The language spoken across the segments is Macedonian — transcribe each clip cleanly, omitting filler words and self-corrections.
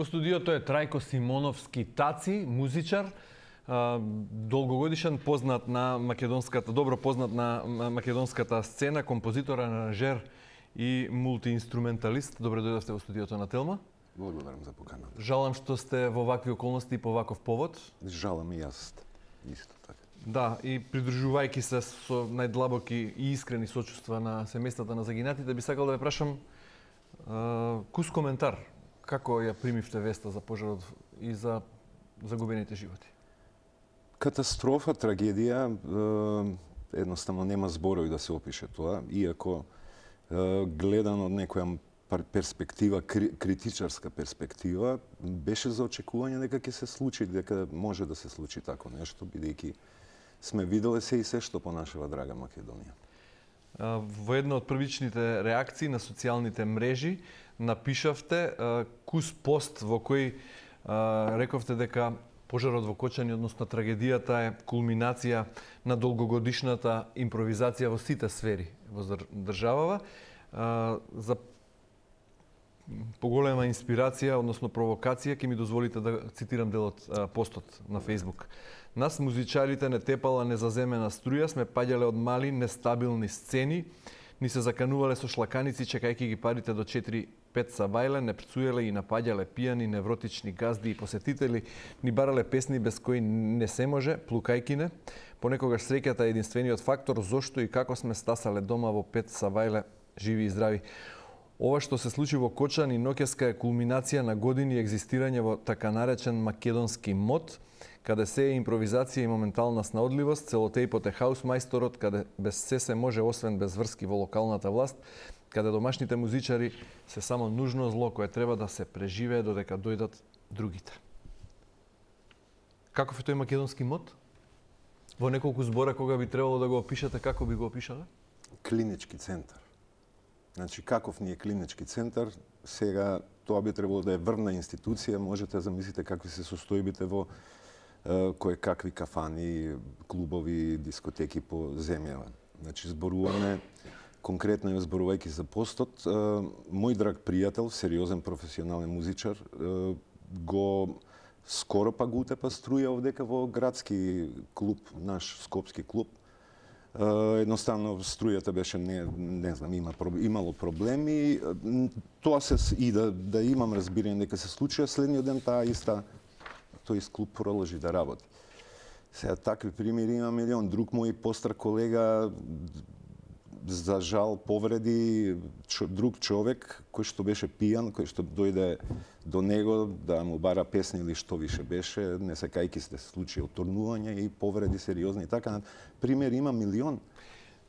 Во студиото е Трајко Симоновски Таци, музичар, долгогодишен познат на македонската, добро познат на македонската сцена, композитор, аранжер и мултиинструменталист. Добре дојдовте во студиото на Телма. Благодарам за поканата. Жалам што сте во вакви околности и по ваков повод. Жалам и јас исто така. Да, и придружувајќи се со најдлабоки и искрени сочувства на семејствата на загинатите, би сакал да ве прашам кус коментар. Како ја примивте веста за пожарот и за загубените животи? Катастрофа, трагедија, едноставно нема зборови да се опише тоа, иако гледан од некоја перспектива, критичарска перспектива, беше за очекување дека ќе се случи, дека може да се случи тако нешто, бидејќи сме виделе се и се што понашава драга Македонија. Во една од првичните реакции на социјалните мрежи напишавте кус пост во кој рековте дека пожарот во Кочани, односно трагедијата, е кулминација на долгогодишната импровизација во сите сфери во државава. За поголема инспирација, односно провокација, ќе ми дозволите да цитирам дел од постот на Facebook. Нас, музичарите, не тепала незаземена струја, сме паѓале од мали, нестабилни сцени, ни се заканувале со шлаканици, чекајќи ги парите до 4-5 сабајле, не прцуеле и напаѓале пијани, невротични газди и посетители, ни барале песни без кои не се може, плукајки не. Понекогаш среќата е единствениот фактор зошто и како сме стасале дома во 5 сабајле, живи и здрави. Ова што се случи во Кочани ноќеска е кулминација на години екзистирање во така наречен македонски мод, каде се е импровизација и моментална снаодливост, целотејпот е хаусмајсторот, каде без се може освен без врски во локалната власт, каде домашните музичари се само нужно зло кое треба да се преживее додека дојдат другите. Каков е тој македонски мод? Во неколку збора кога би требало да го опишете, како би го опишале? Клинички центар. Значи, каков ни е клинички центар, сега тоа би требало да е врвна институција, можете да замислите какви се состојбите во кој какви кафани, клубови, дискотеки по земјава. Значи, зборуваме, конкретно зборувајќи за постот, мој драг пријател, сериозен професионален музичар, го скоро па го утепа струја овдека во градски клуб, наш скопски клуб. Едноставно струјата беше не знам, имало проблеми. Тоа се и да имам разбирање дека се случи, следниот ден тој клуб продолжи да работи. Сега такви примери има милион. Друг мој постар колега, за жал, повреди друг човек кој што беше пијан, кој што дојде до него да му бара песни или што више беше, не сакајќи се случаи отторнување и повреди сериозни и така. Примери има милион.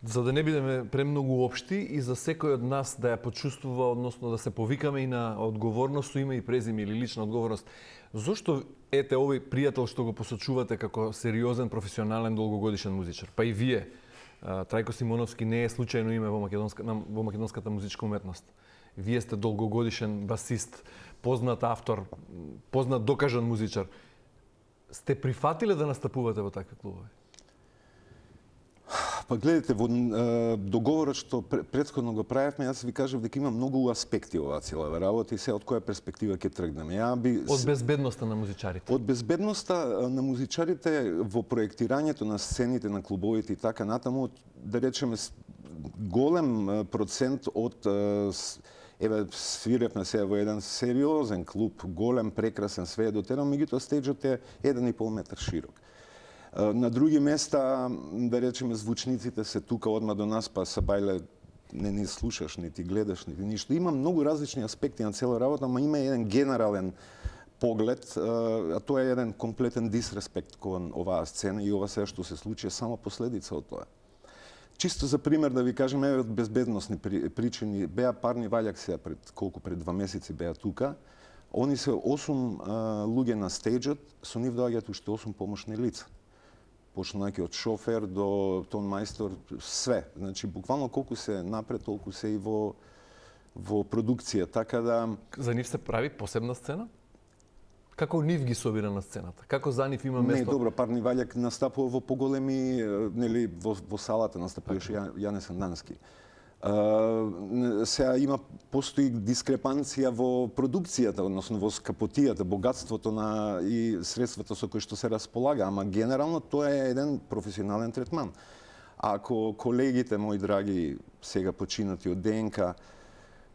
За да не бидеме премногу општи и за секој од нас да ја почувствува, односно да се повикаме и на одговорност со име и презиме или лична одговорност. Зошто ете овој пријател што го посочувате како сериозен, професионален, долгогодишен музичар? Па и вие, Трајко Симоновски не е случајно име во македонската музичка уметност. Вие сте долгогодишен басист, познат автор, познат докажан музичар. Сте прифатиле да настапувате во такви клубови? Па гледате, во договорот што претходно го правевме, јас ви кажав дека има многу аспекти оваа цела работа и се од која перспектива ќе тргнеме. Од безбедноста на музичарите. Од безбедноста на музичарите во проектирањето на сцените, на клубовите и така натаму, да речеме голем процент од свиревме се во еден сериозен клуб, голем, прекрасен, све е дотерано, меѓутоа стејџот е 1,5 метар широк. На други места, да речеме, звучниците се тука одма до нас, па сабајле не ни слушаш, не ти гледаш, не ти ништо. Има многу различни аспекти на цела работа, ама има еден генерален поглед, а тоа е еден комплетен дисреспект кон оваа сцена и ова се што се случи е само последица од тоа. Чисто за пример да ви кажем, од безбедносни причини, беа парни ваљак сега пред 2 месеци беа тука. Они се 8 луѓе на стејџот, со нив доаѓаат уште 8 помошни лица. Почнајќи од шофер до тон мајстор, све. Значи, буквално колку се напред, толку се и во продукција, така да... За нив се прави посебна сцена? Како нив ги собира на сцената? Како за нив има место? Не, добро, парни ваљак настапува во поголеми, нели, во салата настапуваше Јане Сандански. Сега постои дискрепанција во продукцијата, односно во скапотијата, богатството и средствата со кои што се располага, ама генерално тоа е еден професионален третман. Ако колегите мои драги сега починати од ДНК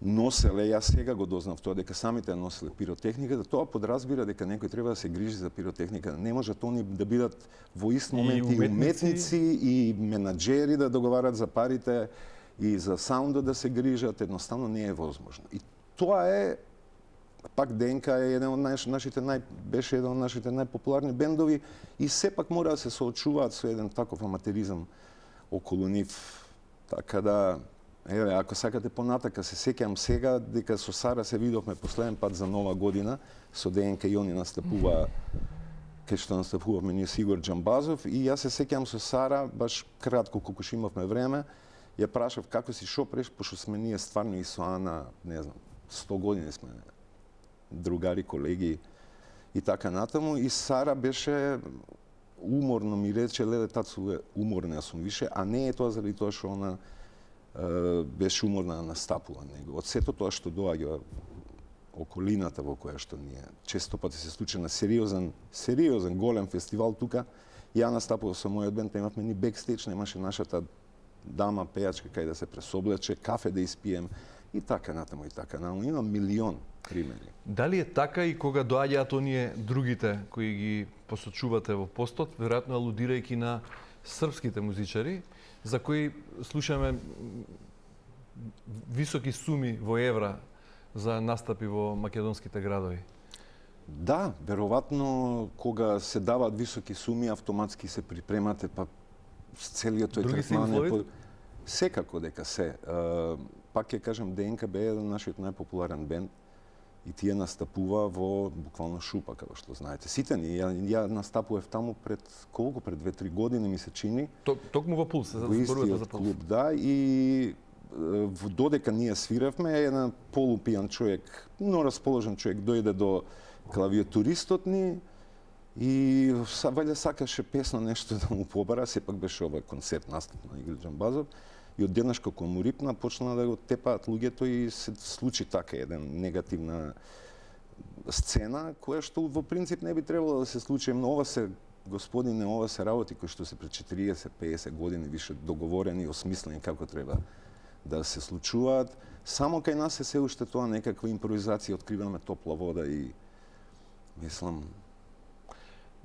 носеле, јас сега го дознав тоа дека самите носеле пиротехниката, тоа подразбира дека некој треба да се грижи за пиротехниката. Не може они да бидат во ист момент и уметници и менаџери да договарат за парите и за саундот да се грижат, едноставно не е возможно. И тоа е, пак ДНК е еден од беше еден од нашите најпопуларни бендови и сепак мора да се соочуваат со еден таков аматеризам околу нив. Така да, еве, ако сакате понатака, се сеќам сега дека со Сара се видовме последен пат за Нова година, со ДНК и они настапува, кај што настапувавме ние Сигур Џамбазов, и јас се сеќам со Сара, баш кратко колку што имавме време, ја прашав како си, шо преш, пошто сме ние стварно и со Ана, не знам, 100 години сме другари, колеги и така натаму. И Сара беше уморно ми рече, леле, тацу е уморна сум више, а не е тоа заради тоа што она беше уморна да настапува него. Од сето тоа што доаѓа околината во која што ние често пати се случи на сериозен голем фестивал тука, ја настапував со мојот бенд, имавме ни бекстејдж, немаше нашата дама пејачка кај да се пресоблече, кафе да испием и така натаму и така натаму. Има милион примери. Дали е така и кога доаѓаат оние другите кои ги посочувате во постот, веројатно алудирајќи на српските музичари, за кои слушаме високи суми во евра за настапи во македонските градови? Да, веројатно кога се даваат високи суми, автоматски се припремате, па целиот тој третман секако дека се. Пак ќе кажем, ДНК бе еден нашиот најпопуларен бенд и тие настапува во буквално шупа, како што знаете. Сите ни, ја настапував таму пред 2-3 години ми се чини. Токму во Пулс, во истиот клуб, да, и додека ние свиравме, еден полупијан човек, но расположен човек дојде до клавиатуристот ни и вајде сакаше песна нешто да му побара, сепак беше ова концерт настап на Игор Џамбазов. И од денаш како му рипна, почна да го тепаат луѓето и се случи така еден негативна сцена, која што во принцип не би требало да се случи. Но ова се, господине, ова се работи кои што се пред 40-50 години више договорени и осмислени како треба да се случуваат. Само кај нас се уште тоа некаква импровизација, откриваме топла вода и мислам.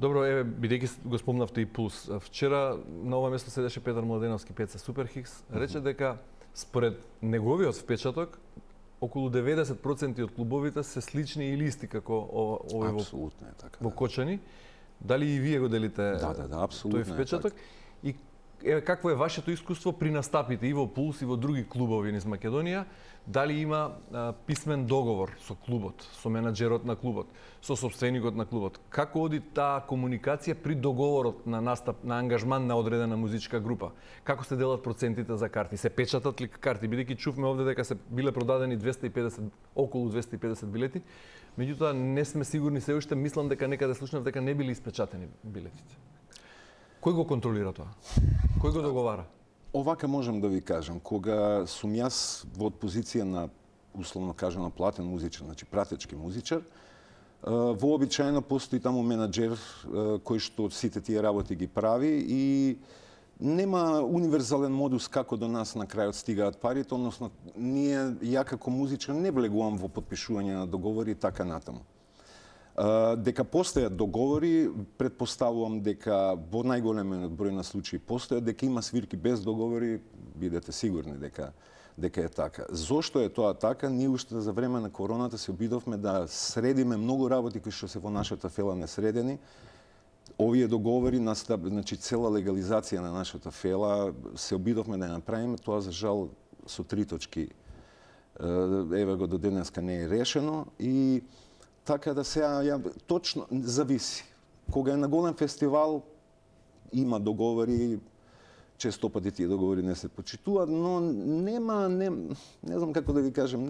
Добро, еве, бидејќи го спомнавте и Пулс, вчера на ова место седеше Петар Младеновски, пеца Суперхикс, рече дека според неговиот впечаток околу 90% од клубовите се слични или исти како овој во Кочани. Дали и вие го делите тој впечаток? И еве, какво е вашето искуство при настапите и во Пулс и во други клубови низ Македонија? Дали има писмен договор со клубот, со менаџерот на клубот, со сопственикот на клубот? Како оди таа комуникација при договорот на настап, на ангажман на одредена музичка група? Како се делат процентите за карти? Се печатат ли карти? Бидејќи чувме овде дека се биле продадени околу 250 билети, меѓутоа не сме сигурни се уште, мислам дека некаде слушнав дека не били испечатени билетите. Кој го контролира тоа? Кој го договара? Овака можам да ви кажам, кога сум јас во позиција на, условно кажано, платен музичар, значи пратечки музичар, вообичаено постои таму менаџер кој што сите тие работи ги прави и нема универзален модус како до нас на крајот стигаат парите, односно ја како музичар не влегувам во потпишување на договори и така натаму. Дека постојат договори, предпоставувам дека во најголемиот број на случаи постојат, дека има свирки без договори, бидете сигурни дека е така. Зошто е тоа така? Ние уште за време на короната се обидовме да средиме многу работи кои што се во нашата фела несредени. Овие договори, значи цела легализација на нашата фела, се обидовме да ја направиме, тоа за жал со 3 точки еве го до денеска не е решено и така да сега точно зависи. Кога е на голем фестивал има договори, често пати тие договори не се почитуваат, но не знам како да ви кажем,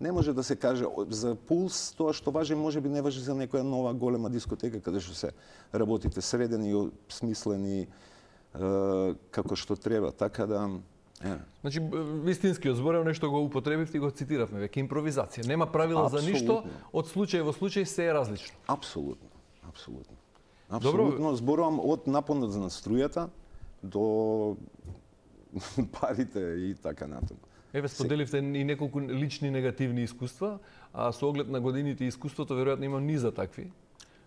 не може да се каже за Пулс тоа што важи, можеби не важи за некоја нова голема дискотека каде што се работите средени и смислени како што треба. Така да Значи, вистинскиот збор е нешто го употребивте и го цитиравме, веќе импровизација. Нема правила за ништо, од случај во случај се е различно. Апсолутно. Апсолутно зборувам од напонот на струјата до парите и така натаму. Еве, споделивте и неколку лични негативни искуства, а со оглед на годините и искуството, веројатно има низа такви.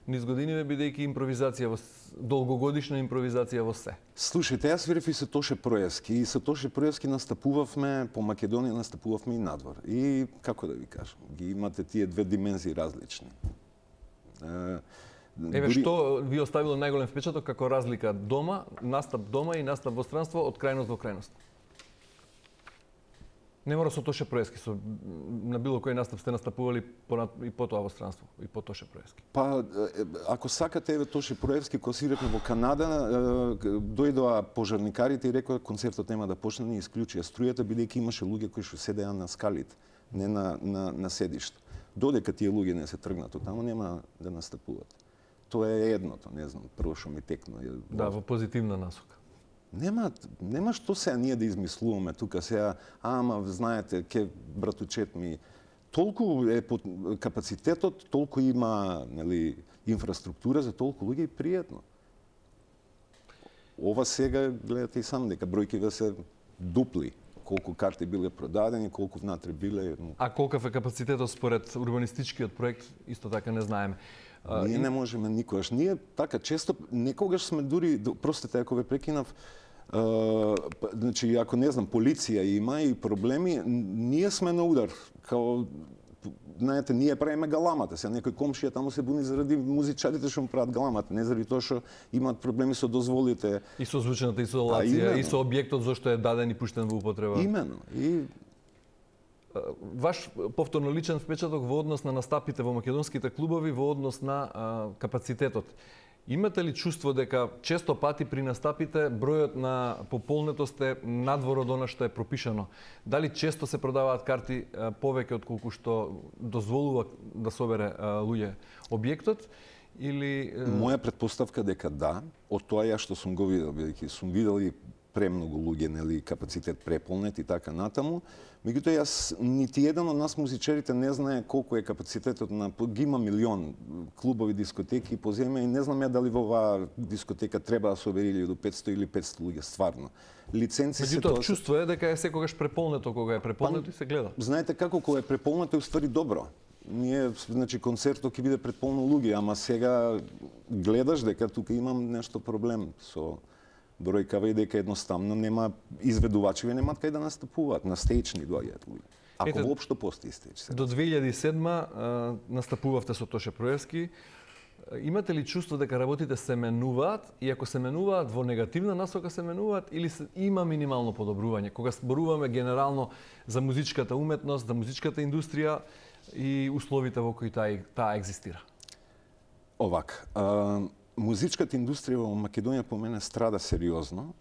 Низ годиниве, бидејќи импровизација долгогодишна импровизација во се. Слушајте, јас верев и со Тоше Проевски. И со Тоше Проевски настапувавме, по Македонија настапувавме и надвор. И, како да ви кажам, ги имате тие две димензии различни. Еве, што ви оставило најголем впечаток како разлика дома, настап дома и настап во странство од крајност до крајност? Не мора со Тоше Проевски, на било кој настап сте настапували и потоа во странство, и по Тоше Проевски. Па, ако сакате, еве Тоше Проевски, кога свиревме во Канада, дојдоа пожарникарите и рекоа концертот нема да почне, не исклучија струјата, бидејќи имаше луѓе кои што седеа на скалите, не на седиште. Додека тие луѓе не се тргнат од таму, нема да настапуваат. Тоа е едното, не знам, прво што ми текно. Да, во позитивна насока. Нема што сега ние да измислуваме тука сега, ама знаете, ке братучет ми толку е под капацитетот, толку има, нели, инфраструктура за толку луѓе и пријатно. Ова сега гледате и сам дека бројките се дупли. Колку карти биле продадени, колку внатре биле. А колкав е капацитетот според урбанистичкиот проект, исто така не знаеме. Ние не можеме никогаш. Ние така често некогаш сме дури, простете ако ве прекинав, значи ако не знам полиција има и проблеми, ние сме на удар. Као знаете, ние правиме галамата. Сега некој комшија таму се буни заради музичарите што му прават галамата, не заради тоа што имаат проблеми со дозволите. И со звучната изолација, и со објектот зашто е даден и пуштен во употреба. Имено. И ваш повторно личен впечаток во однос на настапите во македонските клубови, во однос на капацитетот. Имате ли чувство дека често пати при настапите бројот на пополнетост е надвор од она што е пропишано? Дали често се продаваат карти повеќе од колку што дозволува да собере луѓе објектот? Или моја претпоставка дека да, од тоа ја што сум го видел, бидејќи сум видел и премногу луѓе, нели, капацитет преполнет и така натаму. Меѓутоа, јас нити еден од нас музичарите не знае колку е капацитетот на... Ги има милион клубови, дискотеки по земја и не знам ја дали во оваа дискотека треба да собери до 500 или 500 луѓе, стварно. Лиценци се тоа... чувство е дека е секогаш преполнето, кога е преполнето и се гледа. Знаете како, кога е преполнето е уствари добро. Ние, значи, концертот ќе биде преполно луѓе, ама сега гледаш дека тука имам нешто проблем со бројкава и дека едноставно нема изведувачи, немаат кај да настапуваат, на стејч ни доаѓаат луѓе. Ако воопшто постои стејч. До 2007 настапувавте со Тоше Проевски. Имате ли чувство дека работите се менуваат и ако се менуваат во негативна насока се менуваат или има минимално подобрување? Кога зборуваме генерално за музичката уметност, за музичката индустрија и условите во кои таа екзистира? Овак, музичката индустрија во Македонија по мене страда сериозно.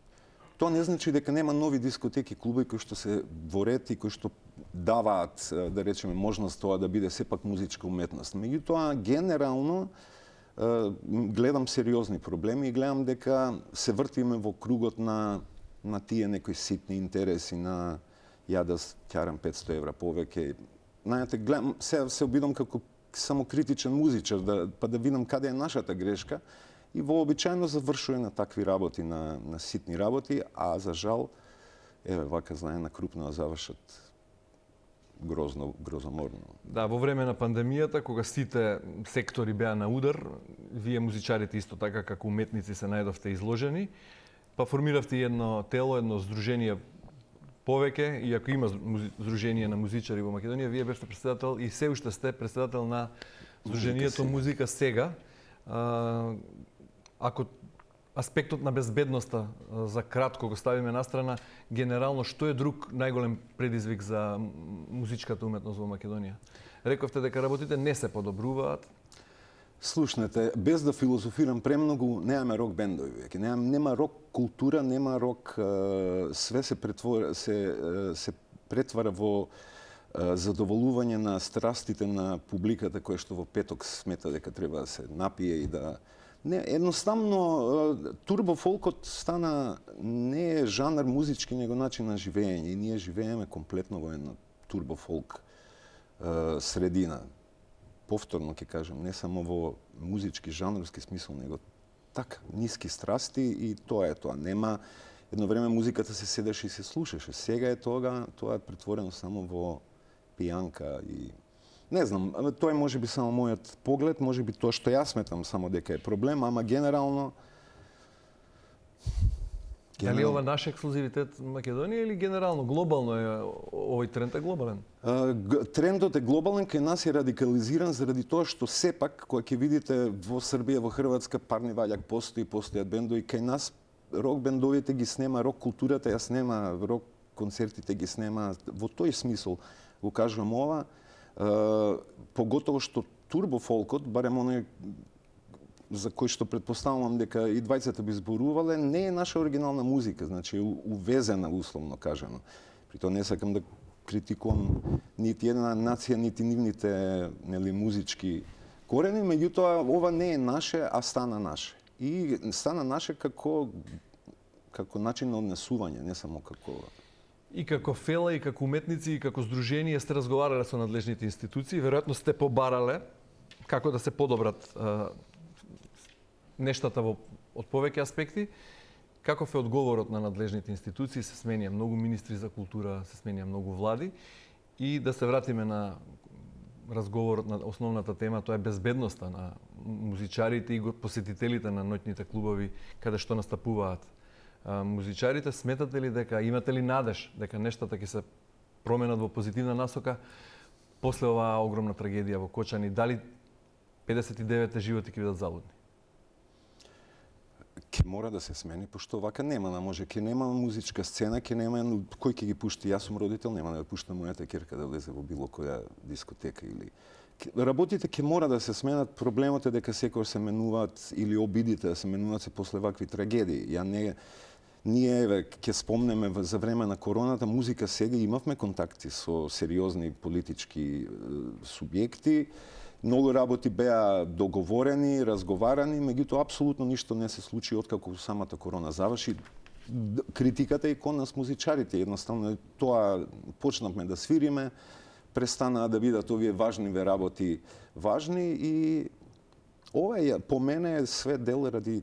Тоа не значи дека нема нови дискотеки, клубови кои што се во ред и кои што даваат, да речеме, можност тоа да биде сепак музичка уметност. Меѓутоа, генерално, гледам сериозни проблеми и гледам дека се вртиме во кругот на тие некои ситни интереси, на ја да ќарам 500 евра повеќе. Знаете, гледам, се обидам како самокритичен музичар, да видам каде е нашата грешка и вообичаено завршува на такви работи, на ситни работи, а за жал, еве, вака знае на крупно завршат грозоморно. Да, во време на пандемијата, кога сите сектори беа на удар, вие музичарите исто така како уметници се најдовте изложени, па формиравте едно тело, едно здружение повеќе, иако има здружение на музичари во Македонија, вие бевте претседател и се уште сте претседател на здружението Музика сега. Ако аспектот на безбедноста за кратко го ставиме настрана, генерално што е друг најголем предизвик за музичката уметност во Македонија? Рековте дека работите не се подобруваат. Слушнете, без да филозофирам премногу, немаме рок бендови веќе. Нема рок култура, нема рок, све се претвара во задоволување на страстите на публиката која што во петок смета дека треба да се напие и да Не, едноставно турбофолкот стана не е жанр музички, него начин на живење. И ние живееме комплетно во една турбофолк средина. Повторно ќе кажам, не само во музички, жанровски смисол, него така, ниски страсти и тоа е тоа. Нема, едно време музиката се седеше и се слушаше. Сега е тоа е претворено само во пијанка и не знам, тоа е можеби само мојот поглед, можеби тоа што јас сметам само дека е проблем, ама генерално Дали ова наш ексклузивитет Македонија или генерално, глобално е овој тренд е глобален? Трендот е глобален, кај нас е радикализиран заради тоа што сепак, кога ќе видите во Србија, во Хрватска, парни ваљак постојат бендови, кај нас рок бендовите ги снема, рок културата ја снема, рок концертите ги снема, во тој смисол го кажувам ова, поготово што турбофолкот, барем оној за кој што предпоставувам дека и двајцата би зборувале, не е наша оригинална музика, значи увезена условно кажано. При тоа не сакам да критикувам нити една нација, нити нивните нели музички корени, меѓутоа ова не е наше, а стана наше. И стана наше како начин на однесување, не само како И како фела, и како уметници, и како здружение сте разговарале со надлежните институции, веројатно сте побарале како да се подобрат нештата од повеќе аспекти. Каков е одговорот на надлежните институции? Се сменија многу министри за култура, се сменија многу влади. И да се вратиме на разговорот на основната тема, тоа е безбедноста на музичарите и посетителите на ноќните клубови каде што настапуваат. Музичарите, сметате ли дека, имате ли надеж дека нештата ќе се променат во позитивна насока после оваа огромна трагедија во Кочани? Дали 59 животи ќе бидат залудни? Ке мора да се смени, пошто вака нема, може ке нема музичка сцена, ке нема кој ќе ги пушти. Јас сум родител, нема да пуштам мојата ќерка да влезе во било која дискотека или работите ке мора да се сменат. Проблемот е дека секој се менуваат или обидите да се менуваат се после вакви трагедии. Ние ќе спомнеме за време на короната, музика сега имавме контакти со сериозни политички субјекти. Многу работи беа договорени, разговарани, меѓутоа апсолутно ништо не се случи откако самата корона заврши. Критиката е кон нас музичарите, едноставно тоа почнавме да свириме, престанаа да бидат овие важниве работи важни и ова е по мене све дел ради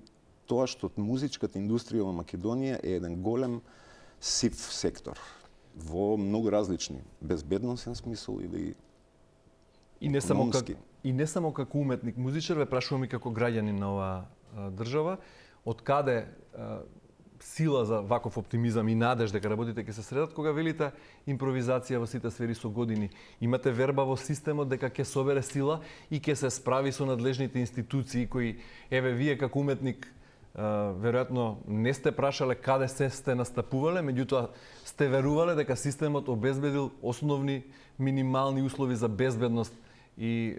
тоа што музичката индустрија во Македонија е еден голем сив сектор во многу различни безбедносен смисол или И не само како уметник, музичар, ве прашувам и како граѓанин на оваа држава, од каде сила за ваков оптимизам и надеж дека работите ќе се средат кога велите импровизација во сите сфери со години? Имате верба во системот дека ќе собере сила и ќе се справи со надлежните институции кои, еве, вие како уметник веројатно не сте прашале каде се сте настапувале, меѓутоа сте верувале дека системот обезбедил основни минимални услови за безбедност и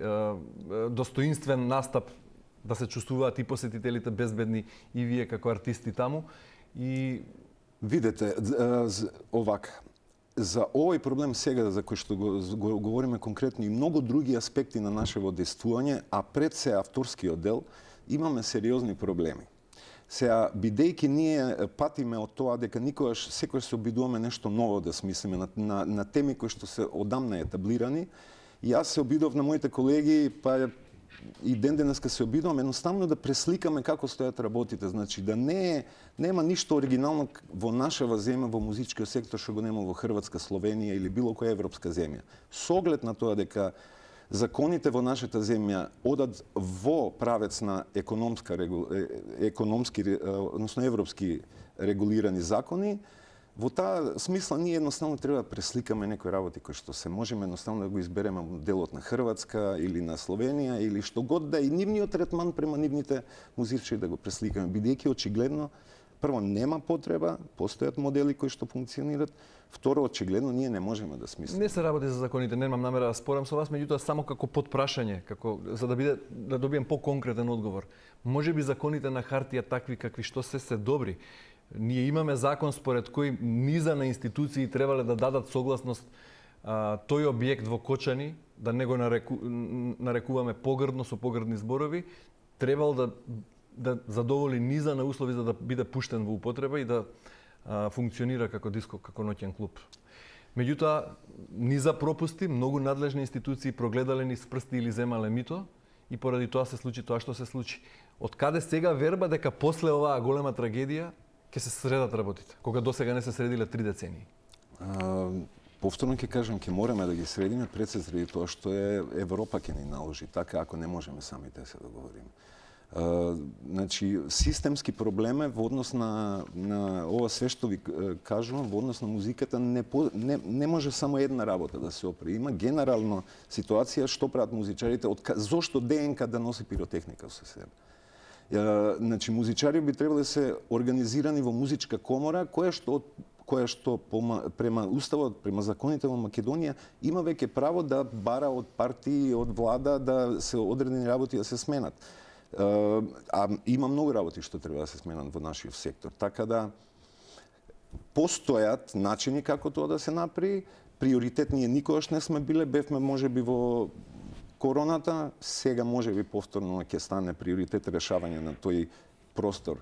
достоинствен настап, да се чувствуваат и посетителите безбедни и вие како артисти таму. И видете, овака, за овој проблем сега за кој што го говориме конкретно и многу други аспекти на нашето действување, а пред се авторскиот дел, имаме сериозни проблеми. Сега, бидејќи ние патиме од тоа дека секојаш се обидуваме нешто ново да смислиме на теми кои што се одамна етаблирани, и јас се обидов на моите колеги, па и ден денеска се обидувам едноставно да пресликаме како стојат работите, значи да нема ништо оригинално во нашава земја, во музичкиот сектор што го нема во Хрватска, Словенија или било која европска земја. Со оглед на тоа дека законите во нашата земја одат во правец на економски, односно европски регулирани закони, во таа смисла ние едноставно треба да пресликаме некои работи кои што се можеме едноставно да го избереме моделот на Хрватска или на Словенија или што год да и нивниот третман према нивните музичари да го пресликаме, бидејќи очигледно прво нема потреба, постојат модели кои што функционираат, второ очигледно ние не можеме да смислиме. Не се работи за законите, немам намера да спорам со вас, меѓутоа само како подпрашање, за да добием поконкретен одговор. Можеби законите на хартија такви какви што се добри. Ние имаме закон според кој низа на институции требале да дадат согласност тој објект во Кочани, да не го нарекуваме погрдно со погрдни зборови, требало да да задоволи низа на услови за да биде пуштен во употреба и да функционира како диско, како ноќен клуб. Меѓутоа, низа пропусти, многу надлежни институции прогледале низ прсти или земале мито и поради тоа се случи тоа што се случи. Од каде сега верба дека после оваа голема трагедија ќе се средат работите, кога досега не се средиле 3 децении? Повторно ќе кажам, ќе мораме да ги средиме пред се среди тоа што Европа ќе ни наложи, така ако не можеме самите се договориме. Значи, системски проблем е во однос на ова све што ви кажувам, во однос на музиката, не може само една работа да се опре. Има генерално ситуација што прават музичарите, зошто ДНК да носи пиротехника со себе. Значи, музичари би требало да се организирани во музичка комора, која што према уставот, према законите во Македонија, има веќе право да бара од партии, од влада да се одредени работи да се сменат. А има многу работи што треба да се сменат во нашиот сектор. Така да постојат начини како тоа да се направи. Приоритет ние никогаш не сме биле, бевме можеби во короната, сега можеби повторно ќе стане приоритет решавање на тој простор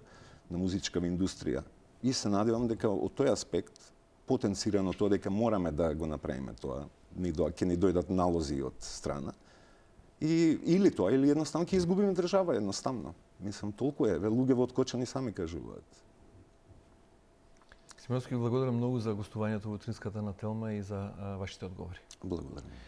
на музичка индустрија. И се надевам дека од тој аспект, потенцирано тоа дека мораме да го направиме тоа, ќе ни дојдат налози од страна, или тоа, или едноставно ќе изгубиме држава, едноставно. Мислам, толку е. Луѓе во откочани сами кажуваат. Симеонски, благодарам многу за гостувањето во утринската на Телма и за вашите одговори. Благодарам.